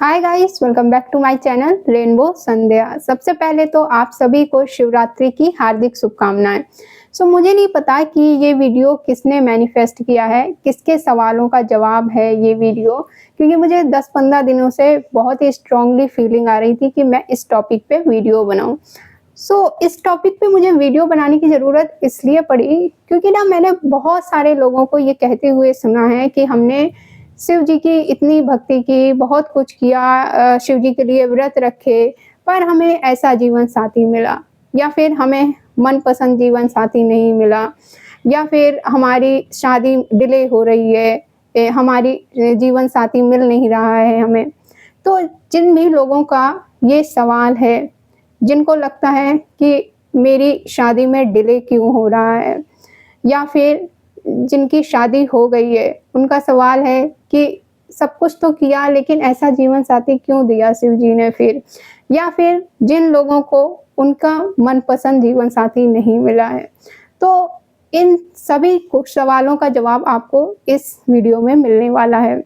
Hi guys, welcome back to my channel rainbow Sandhya. सबसे पहले तो आप सभी को शिवरात्रि की हार्दिक शुभकामनाएं। मुझे नहीं पता कि ये वीडियो किसने मैनिफेस्ट किया है, किसके सवालों का जवाब है ये वीडियो, क्योंकि मुझे 10-15 दिनों से बहुत ही स्ट्रांगली फीलिंग आ रही थी कि मैं इस टॉपिक पे वीडियो बनाऊं। इस टॉपिक पे मुझे वीडियो बनाने की ज़रूरत इसलिए पड़ी क्योंकि ना मैंने बहुत सारे लोगों को ये कहते हुए सुना है कि हमने शिव जी की इतनी भक्ति की, बहुत कुछ किया, शिव जी के लिए व्रत रखे, पर हमें ऐसा जीवन साथी मिला, या फिर हमें मनपसंद जीवन साथी नहीं मिला, या फिर हमारी शादी डिले हो रही है, हमारी जीवन साथी मिल नहीं रहा है हमें। तो जिन भी लोगों का ये सवाल है, जिनको लगता है कि मेरी शादी में डिले क्यों हो रहा है, या फिर जिनकी शादी हो गई है, उनका सवाल है कि सब कुछ तो किया लेकिन ऐसा जीवन साथी क्यों दिया शिव जी ने फिर? या फिर जिन लोगों को उनका मनपसंद जीवन साथी नहीं मिला है। तो इन सभी कुछ सवालों का जवाब आपको इस वीडियो में मिलने वाला है।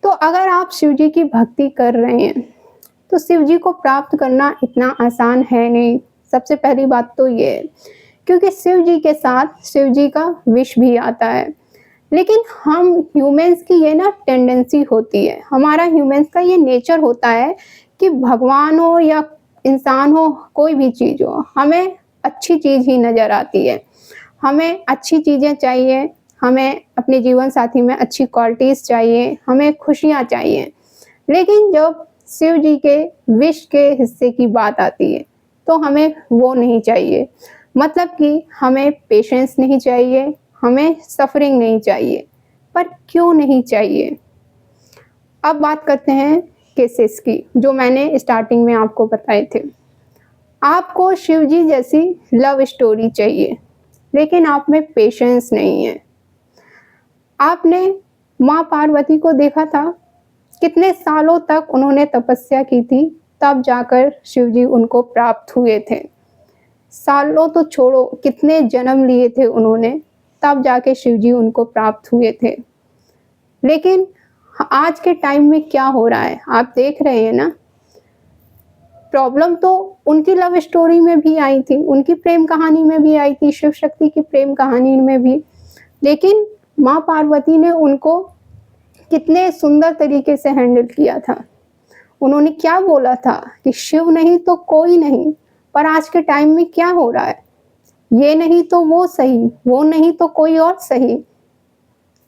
तो अगर आप शिव जी की भक्ति कर रहे हैं, तो शिव जी को प्राप्त करना इतना आसान है नहीं। सबसे पहली बात तो ये है, क्योंकि शिव जी के साथ शिव जी का विष भी आता है। लेकिन हम ह्यूमंस की ये ना टेंडेंसी होती है, हमारा ह्यूमंस का ये नेचर होता है कि भगवान हो या इंसान हो, कोई भी चीज़ हो, हमें अच्छी चीज़ ही नज़र आती है। हमें अच्छी चीज़ें चाहिए, हमें अपने जीवन साथी में अच्छी क्वालिटीज़ चाहिए, हमें खुशियाँ चाहिए। लेकिन जब शिव जी के विष के हिस्से की बात आती है, तो हमें वो नहीं चाहिए। मतलब कि हमें पेशेंस नहीं चाहिए, हमें सफ़रिंग नहीं चाहिए। पर क्यों नहीं चाहिए? अब बात करते हैं केसेस की, जो मैंने स्टार्टिंग में आपको बताए थे। आपको शिव जी जैसी लव स्टोरी चाहिए, लेकिन आप में पेशेंस नहीं है। आपने माँ पार्वती को देखा था, कितने सालों तक उन्होंने तपस्या की थी, तब जाकर शिव जी उनको प्राप्त हुए थे। सालों तो छोड़ो, कितने जन्म लिए थे उन्होंने, तब जाके शिव जी उनको प्राप्त हुए थे। लेकिन आज के टाइम में क्या हो रहा है, आप देख रहे हैं ना। प्रॉब्लम तो उनकी लव स्टोरी में भी आई थी, उनकी प्रेम कहानी में भी आई थी, शिव शक्ति की प्रेम कहानी में भी। लेकिन माँ पार्वती ने उनको कितने सुंदर तरीके से हैंडल किया था। उन्होंने क्या बोला था कि शिव नहीं तो कोई नहीं। पर आज के टाइम में क्या हो रहा है, ये नहीं तो वो सही, वो नहीं तो कोई और सही।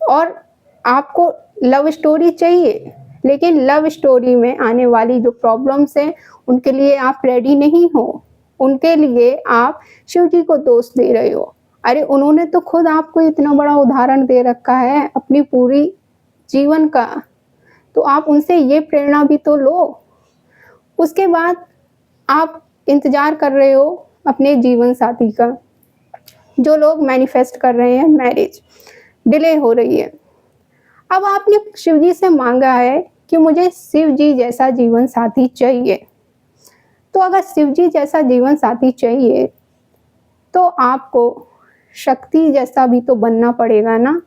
और आपको लव स्टोरी चाहिए, लेकिन लव स्टोरी में आने वाली जो प्रॉब्लम्स हैं, उनके लिए आप रेडी नहीं हो। उनके लिए आप शिव जी को दोष दे रहे हो। अरे उन्होंने तो खुद आपको इतना बड़ा उदाहरण दे रखा है अपनी पूरी जीवन का, तो आप उनसे ये प्रेरणा भी तो लो। उसके बाद आप इंतज़ार कर रहे हो अपने जीवन साथी का। जो लोग मैनिफेस्ट कर रहे हैं मैरिज, डिले हो रही है। अब आपने शिव जी से मांगा है कि मुझे शिव जी जैसा जीवन साथी चाहिए। तो अगर शिव जी जैसा जीवन साथी चाहिए, तो आपको शक्ति जैसा भी तो बनना पड़ेगा ना।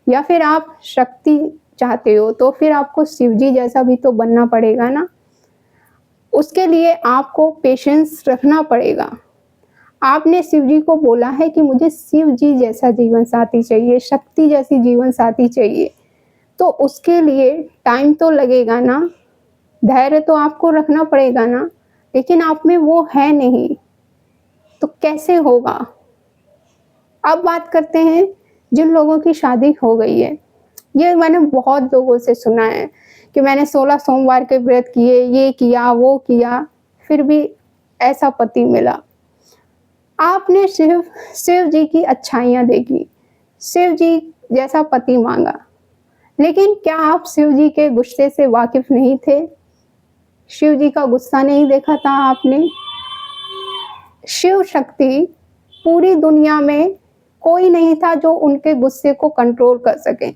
या फिर आप शक्ति चाहते हो, तो फिर आपको शिव जी जैसा भी तो बनना पड़ेगा ना। उसके लिए आपको पेशेंस रखना पड़ेगा। आपने शिव जी को बोला है कि मुझे शिव जी जैसा जीवन साथी चाहिए, शक्ति जैसी जीवन साथी चाहिए। तो उसके लिए टाइम तो लगेगा ना, धैर्य तो आपको रखना पड़ेगा ना। लेकिन आप में वो है नहीं, तो कैसे होगा? अब बात करते हैं जिन लोगों की शादी हो गई है। ये मैंने बहुत लोगों से सुना है कि मैंने 16 सोमवार के व्रत किए, ये किया, वो किया, फिर भी ऐसा पति मिला। आपने सिर्फ शिव जी की अच्छाइयाँ देखी, शिव जी जैसा पति मांगा, लेकिन क्या आप शिव जी के गुस्से से वाकिफ नहीं थे? शिव जी का गुस्सा नहीं देखा था आपने? शिव शक्ति पूरी दुनिया में कोई नहीं था जो उनके गुस्से को कंट्रोल कर सके।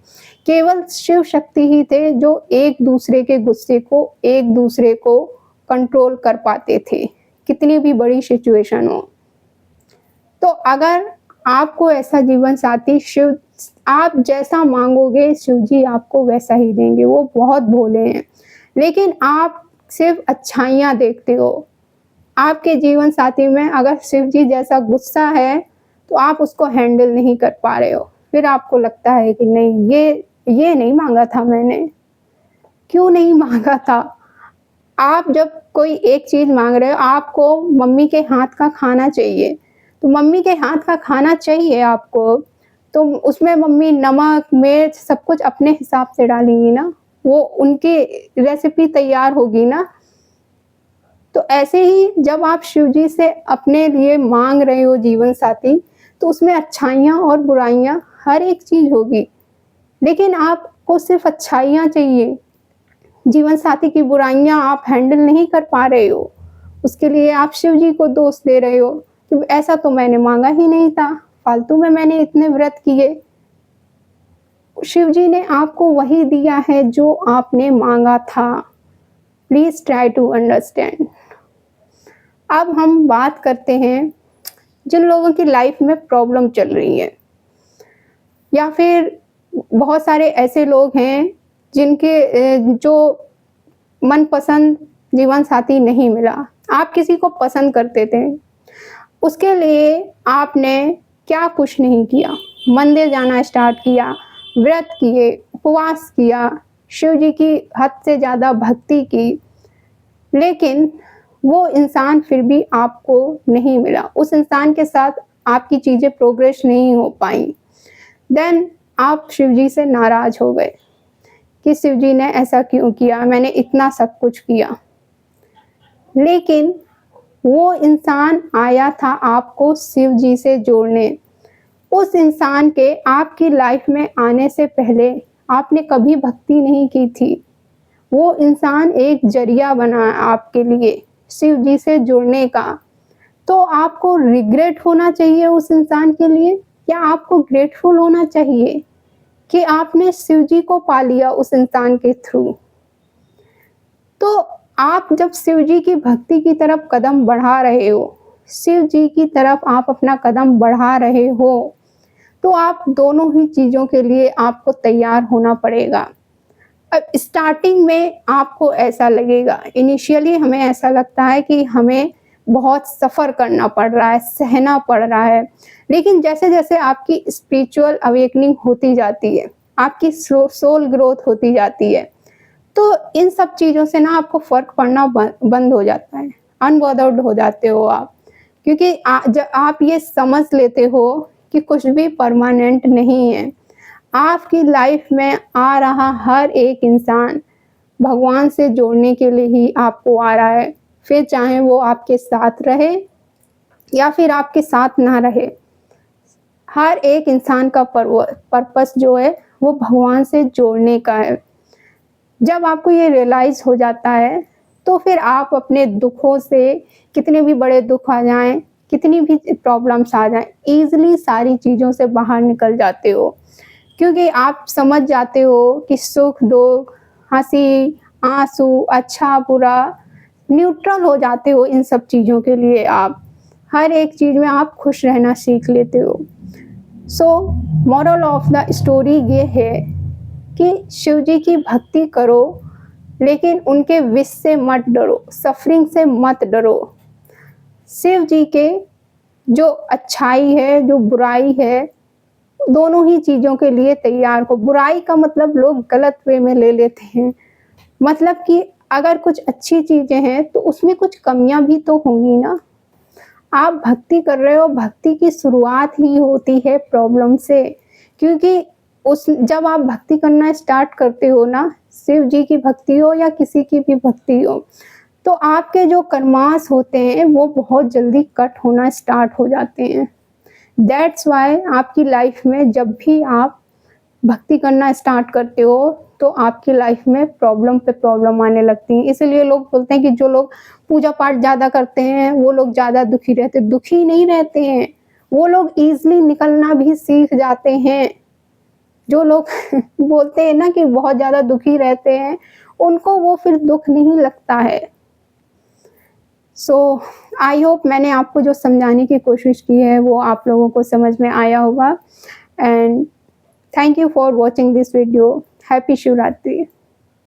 केवल शिव शक्ति ही थे जो एक दूसरे के गुस्से को, एक दूसरे को कंट्रोल कर पाते थे, कितनी भी बड़ी सिचुएशन हो। तो अगर आपको ऐसा जीवन साथी शिव, आप जैसा मांगोगे शिव जी आपको वैसा ही देंगे। वो बहुत भोले हैं। लेकिन आप सिर्फ अच्छाइयाँ देखते हो। आपके जीवन साथी में अगर शिव जी जैसा गुस्सा है, तो आप उसको हैंडल नहीं कर पा रहे हो। फिर आपको लगता है कि नहीं, ये नहीं माँगा था मैंने, क्यों नहीं माँगा था? आप जब कोई एक चीज़ माँग रहे हो, आपको मम्मी के हाथ का खाना चाहिए, तो मम्मी के हाथ का खाना चाहिए आपको, तो उसमें मम्मी नमक, मिर्च सब कुछ अपने हिसाब से डालेंगी ना, वो उनकी रेसिपी तैयार होगी ना। तो ऐसे ही जब आप शिव जी से अपने लिए माँग रहे हो जीवन साथी, तो उसमें अच्छाइयाँ और बुराइयाँ हर एक चीज़ होगी, लेकिन आपको सिर्फ़ अच्छाइयाँ चाहिए। जीवन साथी की बुराइयाँ आप हैंडल नहीं कर पा रहे हो, उसके लिए आप शिव जी को दोष दे रहे हो कि ऐसा तो मैंने माँगा ही नहीं था, फालतू में मैंने इतने व्रत किए। शिव जी ने आपको वही दिया है जो आपने माँगा था। Please try to understand. अब हम बात करते हैं जिन लोगों की लाइफ में प्रॉब्लम चल रही है, या फिर बहुत सारे ऐसे लोग हैं जिनके जो मनपसंद जीवन साथी नहीं मिला। आप किसी को पसंद करते थे, उसके लिए आपने क्या कुछ नहीं किया। मंदिर जाना स्टार्ट किया, व्रत किए, उपवास किया, शिव जी की हद से ज़्यादा भक्ति की, लेकिन वो इंसान फिर भी आपको नहीं मिला। उस इंसान के साथ आपकी चीज़ें प्रोग्रेस नहीं हो पाई। देन आप शिव जी से नाराज़ हो गए कि शिव जी ने ऐसा क्यों किया, मैंने इतना सब कुछ किया। लेकिन वो इंसान आया था आपको शिव जी से जोड़ने। उस इंसान के आपकी लाइफ में आने से पहले आपने कभी भक्ति नहीं की थी। वो इंसान एक ज़रिया बना आपके लिए शिव जी से जुड़ने का। तो आपको रिग्रेट होना चाहिए उस इंसान के लिए, या आपको ग्रेटफुल होना चाहिए कि आपने शिव जी को पा लिया उस इंसान के थ्रू। तो आप जब शिव जी की भक्ति की तरफ कदम बढ़ा रहे हो, शिव जी की तरफ आप अपना कदम बढ़ा रहे हो, तो आप दोनों ही चीज़ों के लिए आपको तैयार होना पड़ेगा। अब स्टार्टिंग में आपको ऐसा लगेगा, इनिशियली हमें ऐसा लगता है कि हमें बहुत सफ़र करना पड़ रहा है, सहना पड़ रहा है। लेकिन जैसे-जैसे आपकी स्पिरिचुअल अवेकनिंग होती जाती है, आपकी सोल ग्रोथ होती जाती है, तो इन सब चीज़ों से ना आपको फ़र्क पड़ना बंद हो जाता है, अनबॉदर्ड हो जाते हो आप। क्योंकि आप ये समझ लेते हो कि कुछ भी परमानेंट नहीं है। आपकी लाइफ में आ रहा हर एक इंसान भगवान से जोड़ने के लिए ही आपको आ रहा है, फिर चाहे वो आपके साथ रहे या फिर आपके साथ ना रहे। हर एक इंसान का पर्पस जो है वो भगवान से जोड़ने का है। जब आपको ये रियलाइज़ हो जाता है, तो फिर आप अपने दुखों से, कितने भी बड़े दुख आ जाएँ, कितनी भी प्रॉब्लम्स आ जाएँ, ईज़िली सारी चीज़ों से बाहर निकल जाते हो। क्योंकि आप समझ जाते हो कि सुख-दुख, हँसी, आँसू, अच्छा-बुरा, न्यूट्रल हो जाते हो इन सब चीज़ों के लिए आप। हर एक चीज़ में आप खुश रहना सीख लेते हो। सो मोरल ऑफ द स्टोरी ये है कि शिव जी की भक्ति करो, लेकिन उनके विश से मत डरो, सफ़रिंग से मत डरो। शिव जी के जो अच्छाई है, जो बुराई है, दोनों ही चीज़ों के लिए तैयार हो। बुराई का मतलब लोग गलत वे में ले लेते हैं। मतलब कि अगर कुछ अच्छी चीज़ें हैं, तो उसमें कुछ कमियाँ भी तो होंगी ना। आप भक्ति कर रहे हो, भक्ति की शुरुआत ही होती है प्रॉब्लम से। क्योंकि जब आप भक्ति करना स्टार्ट करते हो ना, शिव जी की भक्ति हो या किसी की भी भक्ति हो, तो आपके जो कर्मास होते हैं, वो बहुत जल्दी कट होना स्टार्ट हो जाते हैं। दैट्स वाई आपकी लाइफ में जब भी आप भक्ति करना स्टार्ट करते हो, तो आपकी लाइफ में प्रॉब्लम पे प्रॉब्लम आने लगती है। इसीलिए लोग बोलते हैं कि जो लोग पूजा पाठ ज़्यादा करते हैं, वो लोग ज़्यादा दुखी रहते हैं। दुखी नहीं रहते हैं, वो लोग ईज़िली निकलना भी सीख जाते हैं। जो लोग बोलते हैं ना कि बहुत ज़्यादा दुखी रहते हैं, उनको वो फिर दुःख नहीं लगता है। सो आई होप मैंने आपको जो समझाने की कोशिश की है, वो आप लोगों को समझ में आया होगा। And thank you for watching this video. Happy Shivratri.